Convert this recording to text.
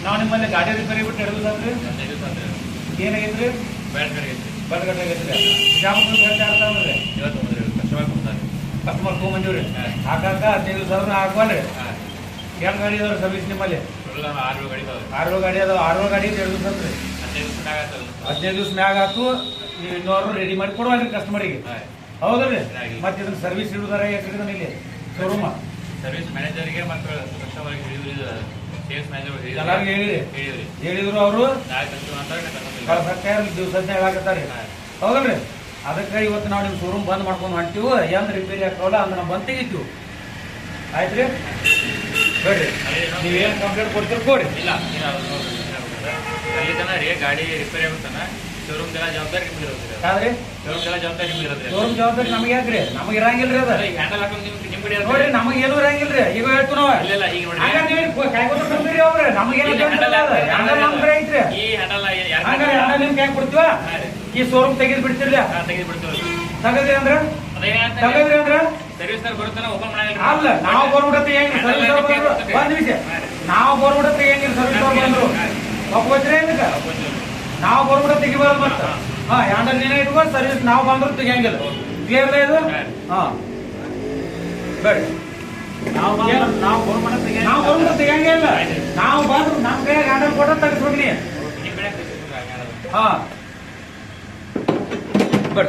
ನಾವು ನಿಮ್ಮಲ್ಲಿ ಗಾಡಿ ರಿಪೇರಿ ಬಿಟ್ಟು 2 ದಿವಸ ಆದ್ರಿ. ಏನಾಗೈತ್ರಿ? ಬಡ್ಗಟ್ಟೆ ಆಗೈತ್ರಿ. ಬಿಜಾಪುರ ಖರ್ಚು ಆಗ್ತಾವ್ರಿ. ಕಸ್ಟಮರ್ ತೊಗೊಂಬಂದಿವ್ರಿ. ಹಾಕಾಕ 15 ದಿವಸ ಆದ್ರೂ ಹಾಕವಲ್ರಿ. ಏನು ಗಾಡಿ ಅದಾವ್ರಿ ಸರ್ವಿಸ್ ನಿಮ್ಮಲ್ಲಿ? 6 ಗಾಡಿ ಅದಾವ. 6 ಗಾಡಿ 2 ದಿವಸ ಆತ್ರಿ. 15 ದಿವಸ ಮ್ಯಾಗ ಆತು. ನೀವು ಇನ್ನೂರು ರೆಡಿ ಮಾಡಿ ಕೊಡುವಲ್ರಿ ಕಸ್ಟಮರಿಗೆ. ಹೌದ್ರಿ? ಮತ್ತೆ ಇದನ್ನ ಸರ್ವಿಸ್ ಇಡುದಾರ ಯಾಕ್ರಿ ಇಲ್ಲಿ ಶೋರೂಮ್? ಸರ್ವಿಸ್ ಮ್ಯಾನೇಜರ್ಗೆ ಮತ್ತು ಕಸ್ಟಮರ್ಗೆ ಎಲ್ಲಾರ್ಗೆ ಹೇಳಿದ್ರು ಅವರು ದಿವಸ ಹೇಳಾಕತ್ತಾರಿ. ಹೌದಲ್ರಿ? ಅದಕ್ಕೆ ಇವತ್ತು ನಾವು ನಿಮ್ಮ ಶೋರೂಮ್ ಬಂದ್ ಮಾಡ್ಕೊಂಡು ಹೊಂಟಿವು. ಎಂದ್ ರಿಪೇರಿ ಹಾಕೋಲ್ಲ ಅಂದ್ರೆ ನಾವು ಬಂದ್ ತೆಗಿತೀವಿ. ಆಯ್ತ್ರಿ? ಬೇಡ್ರಿ ನೀವೇನು ಕಂಪ್ಲೇಂಟ್ ಕೊಡ್ತೀರಿ ಕೊಡಿ. ಇಲ್ಲ ಅಲ್ಲಿ ತನ ರೀ ಗಾಡಿ ರಿಪೇರಿ ಆಗುತ್ತಾನ ಶೋರೂಮ್ ಜವಾಬ್ದಾರಿ ನಿಮ್ಗೆ ಇರೋದ್ರಿ. ಯಾವ್ದ್ರಿ? ಶೋರೂಮ್ ಜವಾಬ್ದಾರಿ ನಿಮ್ಗೆ ಇರೋದ್ರಿ. ಶೋರೂಮ್ ಜವಾಬ್ದಾರಿ ನಮಗೆ ಯಾಕ್ರಿ? ನಮಗೆ ಇರಂಗಿಲ್ರಿ ಅದ. ಹ್ಯಾಂಡಲ್ ಹಾಕೊಂಡು ನಿಮ್ಗೆ ನೋಡ್ರಿ ನಮಗೆ ಏನು ಇರಂಗಿಲ್ರಿ. ಈಗ ಹೇಳ್ತು ನಾವು ಇಲ್ಲ ಈಗ ನೋಡಿ ಕಾಯ್ಕೊತ ತಂದಿರಿ ಅವ್ರೆ. ನಮಗೇನು ನಮ್ಗೆ ಐತ್ರಿ. ಈ ಹ್ಯಾಂಡಲ್ ಹಂಗಾರೆ ನಿಮ್ಗೆ ಹೆಂಗ್ ಕೊಡ್ತೀವ? ಈ ಶೋರೂಮ್ ತೆಗೆದು ಬಿಡ್ತಿರ್ಲಿ. ತೆಗೆದು ಬಿಡ್ತೀವಿ. ತೆಗದ್ರಿ ಅಂದ್ರ ತೆಗದ್ರಿ ಅಂದ್ರ ಸರ್ವಿಸ್ ಬರುತ್ತಾನ ಓಪನ್ ಮಾಡಿ. ಅಲ್ಲ ನಾವು ಗೋರ್ಬಿಡತ್ತೆ ಹೆಂಗ್ ಸರ್ವಿಸ್ ಬಂದ್ರು. ಒಂದ್ ನಿಮಿಷ ನಾವು ಗೋರ್ಬಿಡತ್ತೆ ಹೆಂಗಿಲ್ಲ ಸರ್ವಿಸ್ ಬಂದ್ರು ಒಪ್ಕೋತ್ರಿ ಏನಕ್ಕ? ನಾವು ಗೋರ್ಬಿಡ ತೆಗಿಬಾರ್ದು ಮತ್ತ. ಹಾ ಹ್ಯಾಂಡಲ್ ನೀನೇ ಇಟ್ಕೋ. ಸರ್ವಿಸ್ ನಾವು ಬಂದ್ರು ತೆಗಿಯಂಗಿಲ್ಲ. ಕ್ಲಿಯರ್ ಇದು? ಹಾ ಬೇಡಿ. ನಾವು ಗೋರ್ಬಿಡ ತೆಗಿಯಂಗಿಲ್ಲ. ನಾವು ಬಂದ್ರು ನಮ್ ಕೈಯಾಗ ಹ್ಯಾಂಡಲ್ ಕೊಟ್ಟ ತೆಗಿಸ್ಬೇಕು ನೀ. ಹಾ ಬೇಡ